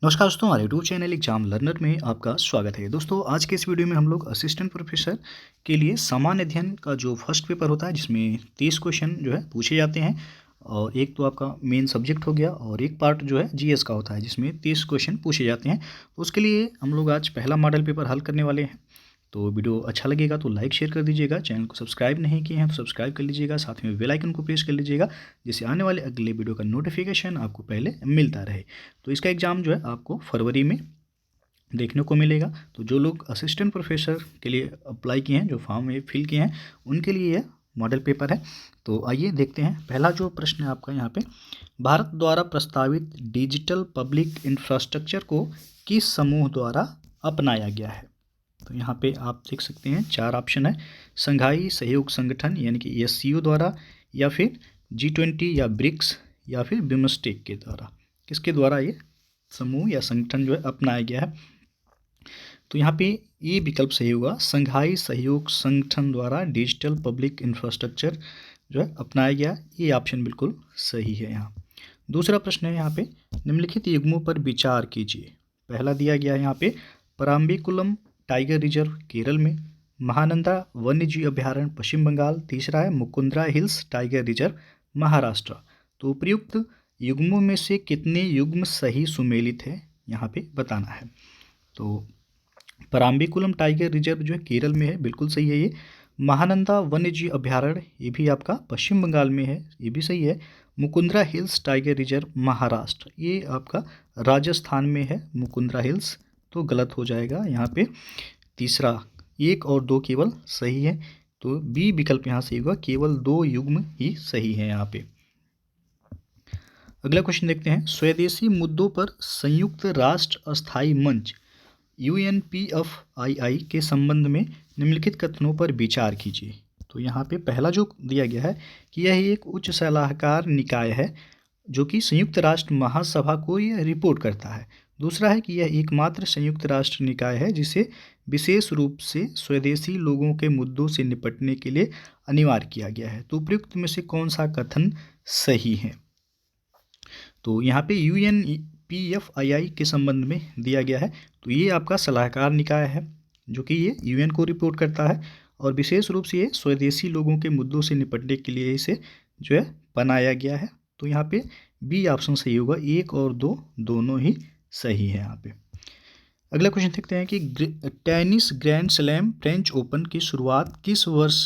नमस्कार दोस्तों, हमारे यूट्यूब चैनल एग्जाम लर्नर में आपका स्वागत है। दोस्तों, आज के इस वीडियो में हम लोग असिस्टेंट प्रोफेसर के लिए सामान्य अध्ययन का जो फर्स्ट पेपर होता है, जिसमें 30 क्वेश्चन जो है पूछे जाते हैं। और एक तो आपका मेन सब्जेक्ट हो गया और एक पार्ट जो है जीएस का होता है, जिसमें 30 क्वेश्चन पूछे जाते हैं। तो उसके लिए हम लोग आज पहला मॉडल पेपर हल करने वाले हैं। तो वीडियो अच्छा लगेगा तो लाइक शेयर कर दीजिएगा। चैनल को सब्सक्राइब नहीं किए हैं तो सब्सक्राइब कर लीजिएगा, साथ में बेल आइकन को प्रेस कर लीजिएगा, जिससे आने वाले अगले वीडियो का नोटिफिकेशन आपको पहले मिलता रहे। तो इसका एग्ज़ाम जो है आपको फरवरी में देखने को मिलेगा। तो जो लोग असिस्टेंट प्रोफेसर के लिए अप्लाई किए हैं, जो फॉर्म में फिल किए हैं, उनके लिए यह मॉडल पेपर है। तो आइए देखते हैं। पहला जो प्रश्न है आपका यहाँ पे, भारत द्वारा प्रस्तावित डिजिटल पब्लिक इंफ्रास्ट्रक्चर को किस समूह द्वारा अपनाया गया है? तो यहाँ पे आप देख सकते हैं 4 ऑप्शन है। संघाई सहयोग संगठन यानी कि एससीओ द्वारा, या फिर G20 या ब्रिक्स, या फिर बिम्स्टेक के द्वारा। किसके द्वारा ये समूह या संगठन जो है अपनाया गया है? तो यहाँ पे ये विकल्प सही होगा, संघाई सहयोग संगठन द्वारा डिजिटल पब्लिक इंफ्रास्ट्रक्चर जो है अपनाया गया। ये ऑप्शन बिल्कुल सही है यहाँ। दूसरा प्रश्न है यहाँ पे, निम्नलिखित युग्मों पर विचार कीजिए। पहला दिया गया है यहाँ पे, पराम्बिकुलम टाइगर रिजर्व केरल में, महानंदा वन्यजीव अभ्यारण्य पश्चिम बंगाल, तीसरा है Mukundra hills tiger reserve Maharashtra. तो उपयुक्त युग्मों में से कितने युग्म सही सुमेलित है यहाँ पे बताना है। तो पराम्बिकुलम टाइगर रिजर्व जो है केरल में है, बिल्कुल सही है ये। महानंदा वन्यजीव अभ्यारण्य ये भी आपका पश्चिम बंगाल में है, ये भी सही है। Mukundra hills tiger reserve Maharashtra ये आपका राजस्थान में है, मुकुंद्रा हिल्स, तो गलत हो जाएगा यहाँ पे। तीसरा 1 और 2 केवल सही है, तो बी विकल्प यहाँ सही होगा, केवल 2 युग्म ही सही है यहाँ पे। अगला क्वेश्चन देखते हैं, स्वदेशी मुद्दों पर संयुक्त राष्ट्र अस्थायी मंच UNPFII के संबंध में निम्नलिखित कथनों पर विचार कीजिए। तो यहाँ पे पहला जो दिया गया है कि यह एक उच्च सलाहकार निकाय है जो कि संयुक्त राष्ट्र महासभा को यह रिपोर्ट करता है। दूसरा है कि यह एकमात्र संयुक्त राष्ट्र निकाय है जिसे विशेष रूप से स्वदेशी लोगों के मुद्दों से निपटने के लिए अनिवार्य किया गया है। तो उपयुक्त में से कौन सा कथन सही है? तो यहाँ पे UNPFII के संबंध में दिया गया है, तो ये आपका सलाहकार निकाय है जो कि ये UN को रिपोर्ट करता है, और विशेष रूप से ये स्वदेशी लोगों के मुद्दों से निपटने के लिए इसे जो है बनाया गया है। तो यहाँ पे बी ऑप्शन सही होगा, 1 और 2 दोनों ही सही है यहाँ पे। अगला क्वेश्चन देखते हैं कि tennis grand slam French open की शुरुआत किस वर्ष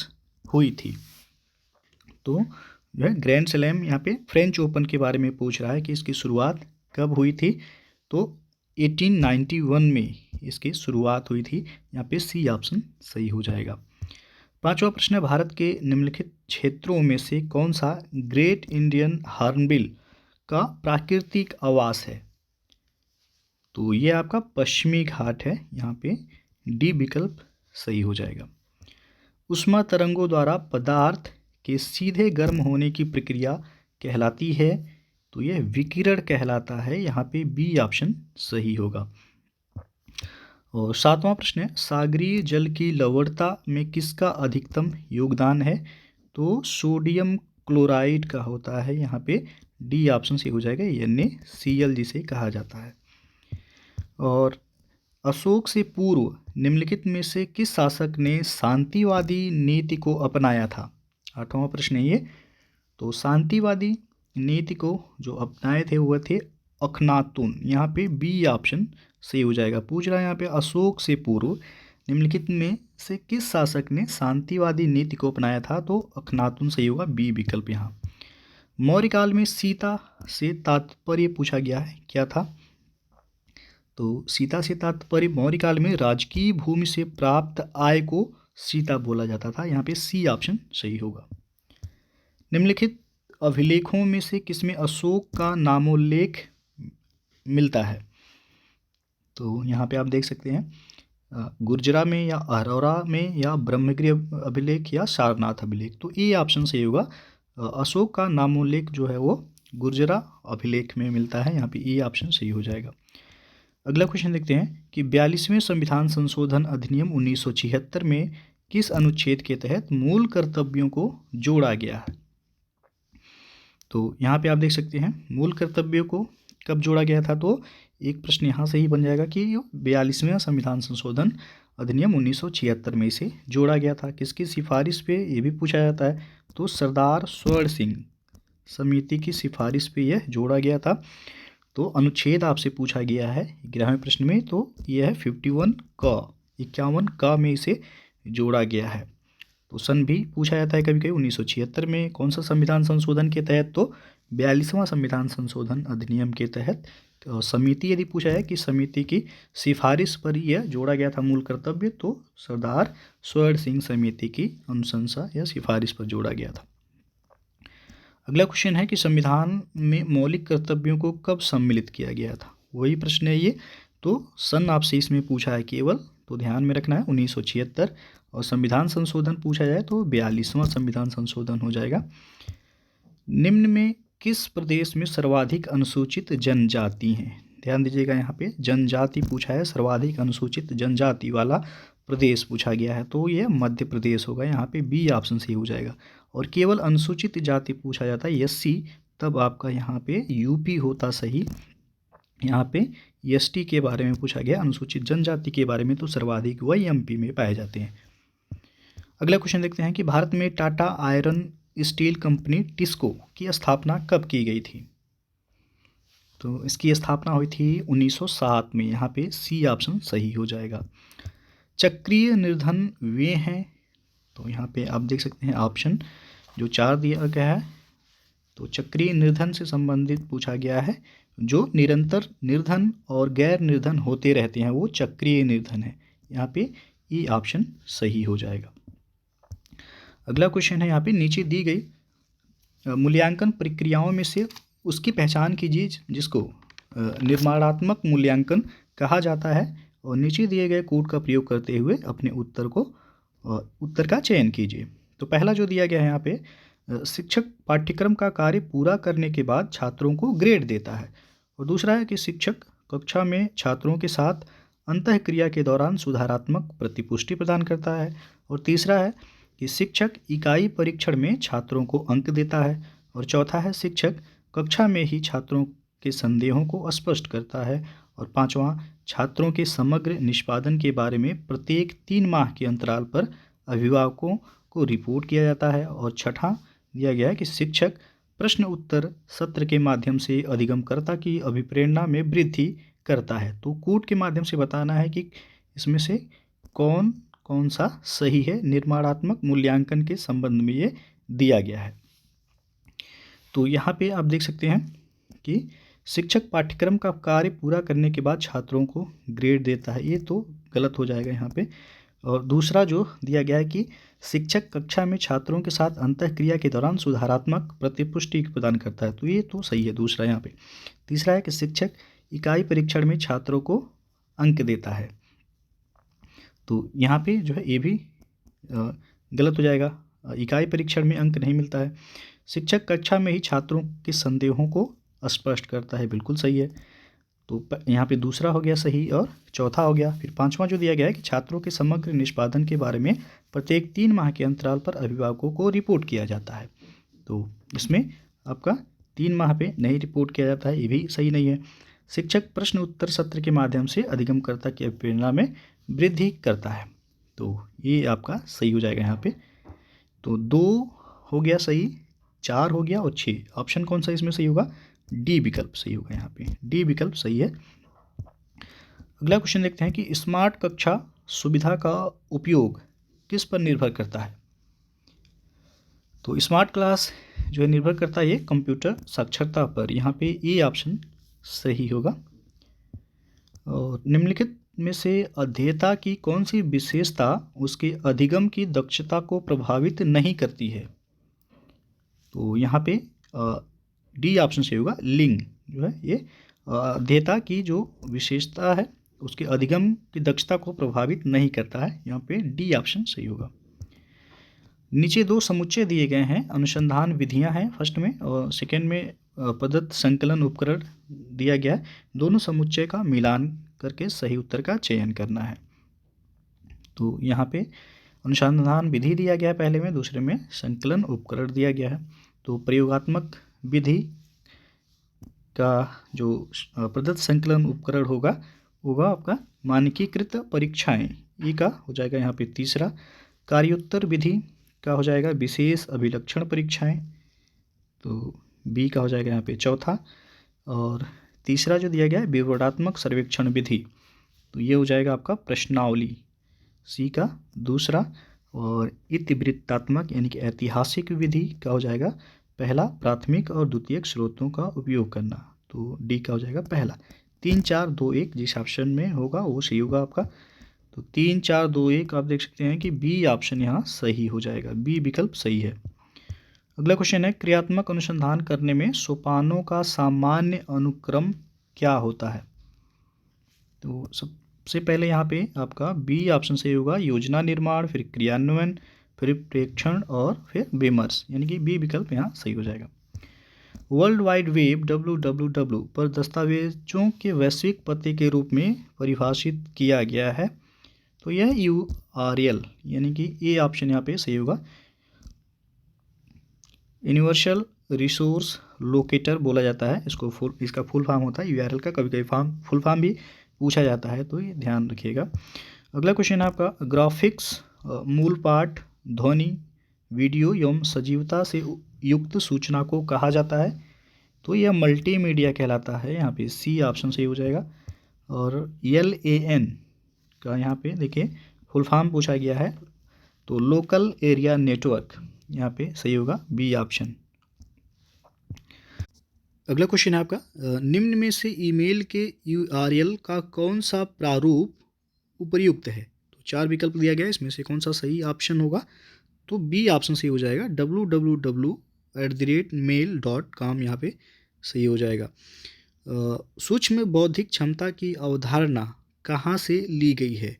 हुई थी? तो जो है ग्रैंड स्लैम यहाँ पे फ्रेंच ओपन के बारे में पूछ रहा है कि इसकी शुरुआत कब हुई थी। तो 1891 में इसकी शुरुआत हुई थी। यहाँ पे सी ऑप्शन सही हो जाएगा। पांचवा प्रश्न है, भारत के निम्नलिखित क्षेत्रों में से कौन सा ग्रेट इंडियन हॉर्नबिल का प्राकृतिक आवास है? तो ये आपका पश्चिमी घाट है, यहाँ पे डी विकल्प सही हो जाएगा। उष्मा तरंगों द्वारा पदार्थ के सीधे गर्म होने की प्रक्रिया कहलाती है, तो यह विकिरण कहलाता है, यहाँ पे बी ऑप्शन सही होगा। और सातवां प्रश्न है, सागरीय जल की लवणता में किसका अधिकतम योगदान है? तो सोडियम क्लोराइड का होता है, यहाँ पे डी ऑप्शन सही हो जाएगा, NaCl जिसे कहा जाता है। और अशोक से पूर्व निम्नलिखित में से किस शासक ने शांतिवादी नीति को अपनाया था? आठवां प्रश्न है ये। तो शांतिवादी नीति को जो अपनाए थे वह थे अखनातून, यहाँ पे बी ऑप्शन सही हो जाएगा। पूछ रहा है यहाँ पे अशोक से पूर्व निम्नलिखित में से किस शासक ने शांतिवादी नीति को अपनाया था? तो अखनातून सही होगा, बी विकल्प यहाँ। मौर्य काल में सीता से तात्पर्य पूछा गया है, क्या था? तो सीता से तात्पर्य मौर्य काल में राजकीय भूमि से प्राप्त आय को सीता बोला जाता था, यहाँ पे सी ऑप्शन सही होगा। निम्नलिखित अभिलेखों में से किसमें अशोक का नामोल्लेख मिलता है? तो यहाँ पे आप देख सकते हैं गुर्जरा में, या अरोरा में, या ब्रह्मगिरी अभिलेख, या सारनाथ अभिलेख। तो ये ऑप्शन सही होगा, अशोक का नामोल्लेख जो है वो गुर्जरा अभिलेख में मिलता है, यहाँ पे ये ऑप्शन सही हो जाएगा। अगला क्वेश्चन देखते हैं कि 42वें संविधान संशोधन अधिनियम 1976 में किस अनुच्छेद के तहत मूल कर्तव्यों को जोड़ा गया है? तो यहाँ पे आप देख सकते हैं मूल कर्तव्यों को कब जोड़ा गया था? तो एक प्रश्न यहाँ से ही बन जाएगा कि 42वें संविधान संशोधन अधिनियम 1976 में इसे जोड़ा गया था, किसकी सिफारिश पे, ये भी पूछा जाता है। तो सरदार स्वर्ण सिंह समिति की सिफारिश पे यह जोड़ा गया था। तो अनुच्छेद आपसे पूछा गया है 11वें प्रश्न में, तो यह है 51 का में इसे जोड़ा गया है। तो सन भी पूछा जाता है कभी कभी 1976 में कौन सा संविधान संशोधन के तहत, तो 42वां संविधान संशोधन अधिनियम के तहत। तो समिति यदि पूछा है कि समिति की सिफारिश पर यह जोड़ा गया था मूल कर्तव्य, तो सरदार स्वर्ण सिंह समिति की अनुशंसा या सिफारिश पर जोड़ा गया था। अगला क्वेश्चन है कि संविधान में मौलिक कर्तव्यों को कब सम्मिलित किया गया था, वही प्रश्न है ये। तो सन आपसे इसमें पूछा है केवल, तो ध्यान में रखना है 1976। और संविधान संशोधन पूछा जाए तो 42वां संविधान संशोधन हो जाएगा। निम्न में किस प्रदेश में सर्वाधिक अनुसूचित जनजाति हैं, ध्यान दीजिएगा यहाँ पे जनजाति पूछा है, सर्वाधिक अनुसूचित जनजाति वाला प्रदेश पूछा गया है, तो यह मध्य प्रदेश होगा। यहाँ पे बी ऑप्शन सही हो जाएगा। और केवल अनुसूचित जाति पूछा जाता है एससी, तब आपका यहाँ पे यूपी होता सही। यहाँ पे एसटी के बारे में पूछा गया, अनुसूचित जनजाति के बारे में तो सर्वाधिक वही एमपी में पाए जाते हैं। अगला क्वेश्चन देखते हैं कि भारत में Tata iron steel company TISCO की स्थापना कब की गई थी। तो इसकी स्थापना हुई थी 1907 में। यहाँ पे सी ऑप्शन सही हो जाएगा। चक्रीय निर्धन वे हैं, तो यहाँ पे आप देख सकते हैं ऑप्शन जो 4 दिया गया है। तो चक्रीय निर्धन से संबंधित पूछा गया है, जो निरंतर निर्धन और गैर निर्धन होते रहते हैं वो चक्रीय निर्धन है। यहाँ पे ये ऑप्शन सही हो जाएगा। अगला क्वेश्चन है यहाँ पे नीचे दी गई मूल्यांकन प्रक्रियाओं में से उसकी पहचान कीजिए जिसको निर्माणात्मक मूल्यांकन कहा जाता है, और नीचे दिए गए कोड का प्रयोग करते हुए अपने उत्तर का चयन कीजिए। तो पहला जो दिया गया है यहाँ पे, शिक्षक पाठ्यक्रम का कार्य पूरा करने के बाद छात्रों को ग्रेड देता है। और दूसरा है कि शिक्षक कक्षा में छात्रों के साथ अंतःक्रिया के दौरान सुधारात्मक प्रतिपुष्टि प्रदान करता है। और तीसरा है कि शिक्षक इकाई परीक्षण में छात्रों को अंक देता है। और चौथा है शिक्षक कक्षा में ही छात्रों के संदेहों को स्पष्ट करता है। और पांचवा, छात्रों के समग्र निष्पादन के बारे में प्रत्येक 3 माह के अंतराल पर अभिभावकों को रिपोर्ट किया जाता है। और छठा दिया गया है कि शिक्षक प्रश्न उत्तर सत्र के माध्यम से अधिगमकर्ता की अभिप्रेरणा में वृद्धि करता है। तो कोड के माध्यम से बताना है कि इसमें से कौन कौन सा सही है, निर्माणात्मक मूल्यांकन के संबंध में ये दिया गया है। तो यहाँ पे आप देख सकते हैं कि शिक्षक पाठ्यक्रम का कार्य पूरा करने के बाद छात्रों को ग्रेड देता है, ये तो गलत हो जाएगा यहाँ पे। और दूसरा जो दिया गया है कि शिक्षक कक्षा में छात्रों के साथ अंतःक्रिया के दौरान सुधारात्मक प्रतिपुष्टि प्रदान करता है, तो ये तो सही है दूसरा यहाँ पे। तीसरा है कि शिक्षक इकाई परीक्षण में छात्रों को अंक देता है, तो यहाँ पे जो है ये भी गलत हो जाएगा, इकाई परीक्षण में अंक नहीं मिलता है। शिक्षक कक्षा में ही छात्रों के संदेहों को स्पष्ट करता है, बिल्कुल सही है। तो यहाँ पे दूसरा हो गया सही और चौथा हो गया। फिर पांचवा जो दिया गया है कि छात्रों के समग्र निष्पादन के बारे में प्रत्येक 3 माह के अंतराल पर अभिभावकों को रिपोर्ट किया जाता है, तो इसमें आपका 3 माह पे नहीं रिपोर्ट किया जाता है, ये भी सही नहीं है। शिक्षक प्रश्न उत्तर सत्र के माध्यम से अधिगमकर्ता की अभिप्रेरणा में वृद्धि करता है, तो ये आपका सही हो जाएगा यहाँ पे। तो 2 हो गया सही, 4 हो गया और 6। ऑप्शन कौन सा इसमें सही होगा, डी विकल्प सही होगा, यहाँ पे डी विकल्प सही है। अगला क्वेश्चन देखते हैं कि स्मार्ट कक्षा सुविधा का उपयोग किस पर निर्भर करता है। तो स्मार्ट क्लास जो है निर्भर करता है ये कंप्यूटर साक्षरता पर, यहाँ पे ए ऑप्शन सही होगा। और निम्नलिखित में से अध्येता की कौन सी विशेषता उसके अधिगम की दक्षता को प्रभावित नहीं करती है। तो यहाँ पे डी ऑप्शन सही होगा, लिंग जो है ये अध्येता की जो विशेषता है उसके अधिगम की दक्षता को प्रभावित नहीं करता है, यहाँ पे डी ऑप्शन सही होगा। नीचे 2 समुच्चय दिए गए हैं, अनुसंधान विधियां हैं फर्स्ट में, और सेकेंड में प्रदत्त संकलन उपकरण दिया गया है। दोनों समुच्चय का मिलान करके सही उत्तर का चयन करना है। तो यहाँ पे अनुसंधान विधि दिया गया है पहले में, दूसरे में संकलन उपकरण दिया गया है। तो प्रयोगात्मक विधि का जो प्रदत्त संकलन उपकरण होगा आपका मानकीकृत परीक्षाएं, ई का हो जाएगा यहाँ पे तीसरा। कार्योत्तर विधि का हो जाएगा विशेष अभिलक्षण परीक्षाएं, तो बी का हो जाएगा यहाँ पे चौथा। और तीसरा जो दिया गया है विवरणात्मक सर्वेक्षण विधि, तो ये हो जाएगा आपका प्रश्नावली, सी का दूसरा। और इतिवृत्तात्मक यानी कि ऐतिहासिक विधि का हो जाएगा पहला, प्राथमिक और द्वितीयक स्रोतों का उपयोग करना, तो डी का हो जाएगा पहला। 3 4 2 1 जिस ऑप्शन में होगा वो सही होगा आपका। तो 3 4 2 1 आप देख सकते हैं कि बी ऑप्शन यहाँ सही हो जाएगा, बी विकल्प सही है। अगला क्वेश्चन है क्रियात्मक अनुसंधान करने में सोपानों का सामान्य अनुक्रम क्या होता है? तो सबसे पहले यहाँ पे आपका बी ऑप्शन सही होगा, योजना निर्माण, फिर क्रियान्वयन, फिर प्रेक्षण और फिर विमर्श, यानी कि बी विकल्प यहाँ सही हो जाएगा। वर्ल्ड वाइड वेब www पर दस्तावेजों के वैश्विक पते के रूप में परिभाषित किया गया है, तो यह URL यानी कि ए ऑप्शन यहाँ पे सही होगा। यूनिवर्सल रिसोर्स लोकेटर बोला जाता है इसको, इसका फुल फॉर्म होता है URL का, कभी कभी फुल फॉर्म भी पूछा जाता है, तो ये ध्यान रखिएगा। अगला क्वेश्चन है आपका ग्राफिक्स मूल पाठ, ध्वनि, वीडियो एवं सजीवता से युक्त सूचना को कहा जाता है, तो यह मल्टीमीडिया कहलाता है, यहाँ पे सी ऑप्शन सही हो जाएगा। और LAN का यहाँ पे देखिए फुल फॉर्म पूछा गया है, तो लोकल एरिया नेटवर्क, यहाँ पे सही होगा बी ऑप्शन। अगला क्वेश्चन है आपका निम्न में से ईमेल के URL का कौन सा प्रारूप उपयुक्त है? तो 4 विकल्प दिया गया है, इसमें से कौन सा सही ऑप्शन होगा? तो बी ऑप्शन सही हो जाएगा, www@mail.com यहाँ पे सही हो जाएगा। सूक्ष्म बौद्धिक क्षमता की अवधारणा कहाँ से ली गई है?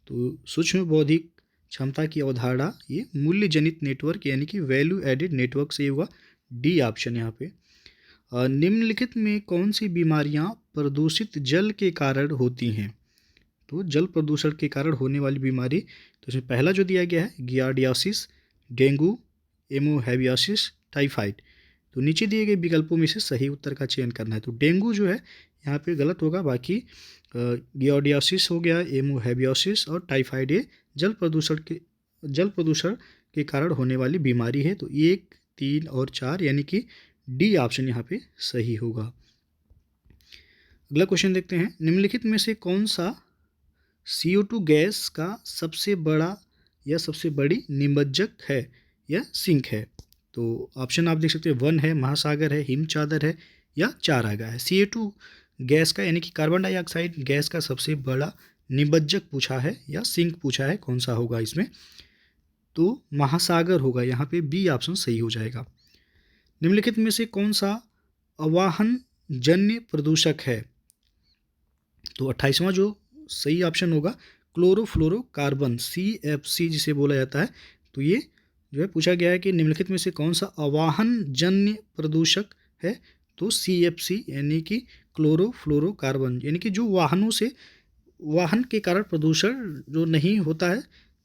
तो सूक्ष्म बौद्धिक क्षमता की अवधारणा ये मूल्य जनित नेटवर्क यानी कि वैल्यू एडेड नेटवर्क से होगा, डी ऑप्शन यहाँ पे। निम्नलिखित में कौन सी बीमारियां प्रदूषित जल के कारण होती हैं? तो जल प्रदूषण के कारण होने वाली बीमारी, तो इसमें पहला जो दिया गया है गियार्डियासिस, डेंगू, एमोहेबियासिस, टाइफाइड। तो नीचे दिए गए विकल्पों में से सही उत्तर का चयन करना है, तो डेंगू जो है यहाँ पे गलत होगा, बाकी गियार्डियासिस हो गया, एमोहेबियासिस और टाइफाइड ये जल प्रदूषण के कारण होने वाली बीमारी है, तो 1 3 और 4 यानी कि डी ऑप्शन यहाँ पे सही होगा। अगला क्वेश्चन देखते हैं निम्नलिखित में से कौन सा CO2 गैस का सबसे बड़ा या सबसे बड़ी निमज्जक है या सिंक है? तो ऑप्शन आप देख सकते हैं 1 है महासागर है, हिम चादर है या चारागाह है। CO2 गैस का यानी कि कार्बन डाइऑक्साइड गैस का सबसे बड़ा निमज्जक पूछा है या सिंक पूछा है, कौन सा होगा इसमें? तो महासागर होगा, यहाँ पे बी ऑप्शन सही हो जाएगा। निम्नलिखित में से कौन सा आवाहन जन्य प्रदूषक है? तो 28वां जो सही ऑप्शन होगा क्लोरोफ्लोरोकार्बन, CFC जिसे बोला जाता है, तो ये जो है पूछा गया है कि निम्नलिखित में से कौन सा आवाहन जन्य प्रदूषक है? तो CFC यानी कि क्लोरोफ्लोरोकार्बन, यानी कि जो वाहन के कारण प्रदूषण जो नहीं होता है,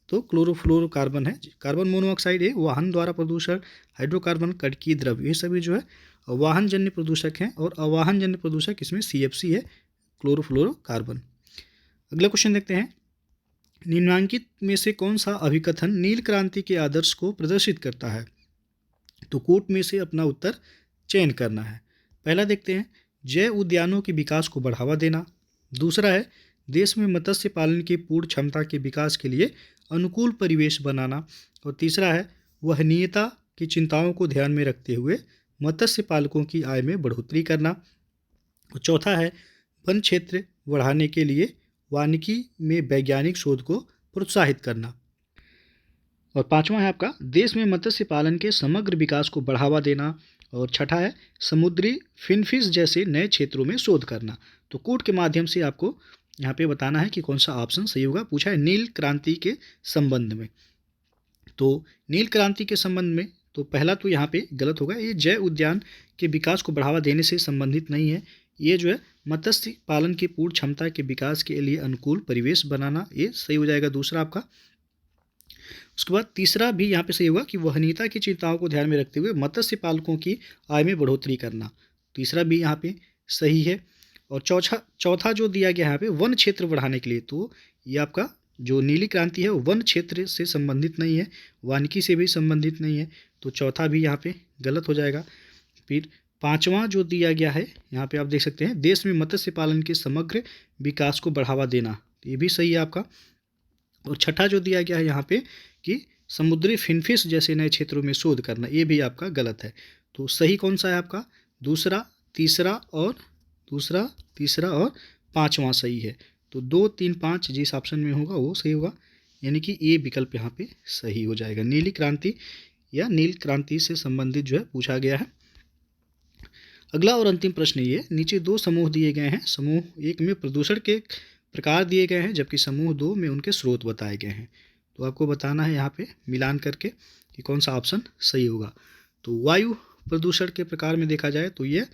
तो क्लोरोफ्लोरोकार्बन है। कार्बन मोनोऑक्साइड है वाहन द्वारा प्रदूषण, हाइड्रोकार्बन कटकीय द्रव्य, ये सभी जो है वाहन जन्य प्रदूषक हैं, और आवाहन जन्य प्रदूषक इसमें CFC है, क्लोरोफ्लोरोकार्बन। अगला क्वेश्चन देखते हैं निम्नांकित में से कौन सा अभिकथन नील क्रांति के आदर्श को प्रदर्शित करता है? तो कोट में से अपना उत्तर चयन करना है। पहला देखते हैं जैव उद्यानों के विकास को बढ़ावा देना, दूसरा है देश में मत्स्य पालन की पूर्ण क्षमता के विकास के लिए अनुकूल परिवेश बनाना, और तीसरा है वहनीयता की चिंताओं को ध्यान में रखते हुए मत्स्य पालकों की आय में बढ़ोतरी करना, और चौथा है वन क्षेत्र बढ़ाने के लिए वानिकी में वैज्ञानिक शोध को प्रोत्साहित करना, और पांचवा है आपका देश में मत्स्य पालन के समग्र विकास को बढ़ावा देना, और छठा है समुद्री फिनफिश जैसे नए क्षेत्रों में शोध करना। तो कोड के माध्यम से आपको यहाँ पे बताना है कि कौन सा ऑप्शन सही होगा। पूछा है नील क्रांति के संबंध में, तो नील क्रांति के संबंध में तो पहला तो यहाँ पे गलत होगा, ये जैव उद्यान के विकास को बढ़ावा देने से संबंधित नहीं है, ये जो है मत्स्य पालन की पूर्ण क्षमता के विकास के लिए अनुकूल परिवेश बनाना, ये सही हो जाएगा दूसरा आपका। उसके बाद तीसरा भी यहाँ पे सही होगा कि वहनीयता की चिंताओं को ध्यान में रखते हुए मत्स्य पालकों की आय में बढ़ोतरी करना, तीसरा भी यहाँ पे सही है। और चौथा जो दिया गया है यहाँ पे वन क्षेत्र बढ़ाने के लिए, तो ये आपका जो नीली क्रांति है वो वन क्षेत्र से संबंधित नहीं है, वानिकी से भी संबंधित नहीं है, तो चौथा भी यहाँ पे गलत हो जाएगा। फिर पांचवा जो दिया गया है यहाँ पे आप देख सकते हैं, देश में मत्स्य पालन के समग्र विकास को बढ़ावा देना, तो ये भी सही है आपका। और छठा जो दिया गया है यहाँ पे कि समुद्री फिनफिश जैसे नए क्षेत्रों में शोध करना, ये भी आपका गलत है। तो सही कौन सा है आपका? दूसरा, तीसरा और पांचवा सही है। तो 2, 3, 5 जिस ऑप्शन में होगा वो सही होगा, यानी कि ए विकल्प यहाँ पे सही हो जाएगा। नीली क्रांति या नील क्रांति से संबंधित जो है पूछा गया है। अगला और अंतिम प्रश्न ये, नीचे 2 समूह दिए गए हैं, समूह 1 में प्रदूषण के प्रकार दिए गए हैं जबकि समूह 2 में उनके स्रोत बताए गए हैं। तो आपको बताना है यहाँ पे मिलान करके कि कौन सा ऑप्शन सही होगा। तो वायु प्रदूषण के प्रकार में देखा जाए तो ये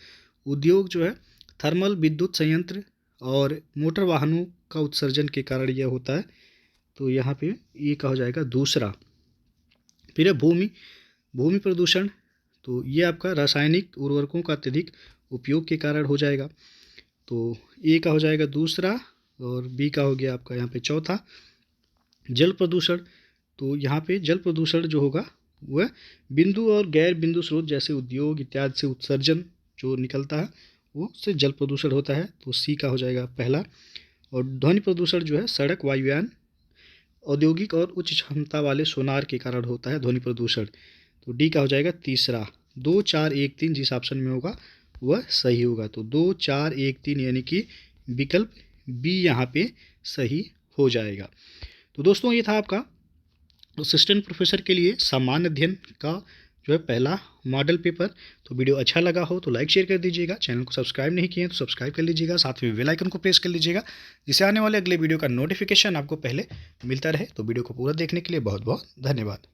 उद्योग जो है थर्मल विद्युत संयंत्र और मोटर वाहनों का उत्सर्जन के कारण यह होता है, तो यहाँ पे ये कहा जाएगा दूसरा। फिर है भूमि प्रदूषण, तो ये आपका रासायनिक उर्वरकों का अत्यधिक उपयोग के कारण हो जाएगा, तो ए का हो जाएगा दूसरा और बी का हो गया आपका यहाँ पे चौथा। जल प्रदूषण, तो यहाँ पे जल प्रदूषण जो होगा वह बिंदु और गैर बिंदु स्रोत जैसे उद्योग इत्यादि से उत्सर्जन जो निकलता है वो से जल प्रदूषण होता है, तो सी का हो जाएगा पहला। और ध्वनि प्रदूषण जो है सड़क, वायुयान, औद्योगिक और उच्च क्षमता वाले सोनार के कारण होता है ध्वनि प्रदूषण, तो डी का हो जाएगा तीसरा। 2, 4, 1, 3 जिस ऑप्शन में होगा वह सही होगा, तो 2, 4, 1, 3 यानी कि विकल्प बी यहाँ पे सही हो जाएगा। तो दोस्तों ये था आपका असिस्टेंट प्रोफेसर के लिए सामान्य अध्ययन का जो है पहला मॉडल पेपर। तो वीडियो अच्छा लगा हो तो लाइक शेयर कर दीजिएगा, चैनल को सब्सक्राइब नहीं किए तो सब्सक्राइब कर लीजिएगा, साथ में बेल आइकन को प्रेस कर लीजिएगा जिससे आने वाले अगले वीडियो का नोटिफिकेशन आपको पहले मिलता रहे। तो वीडियो को पूरा देखने के लिए बहुत बहुत धन्यवाद।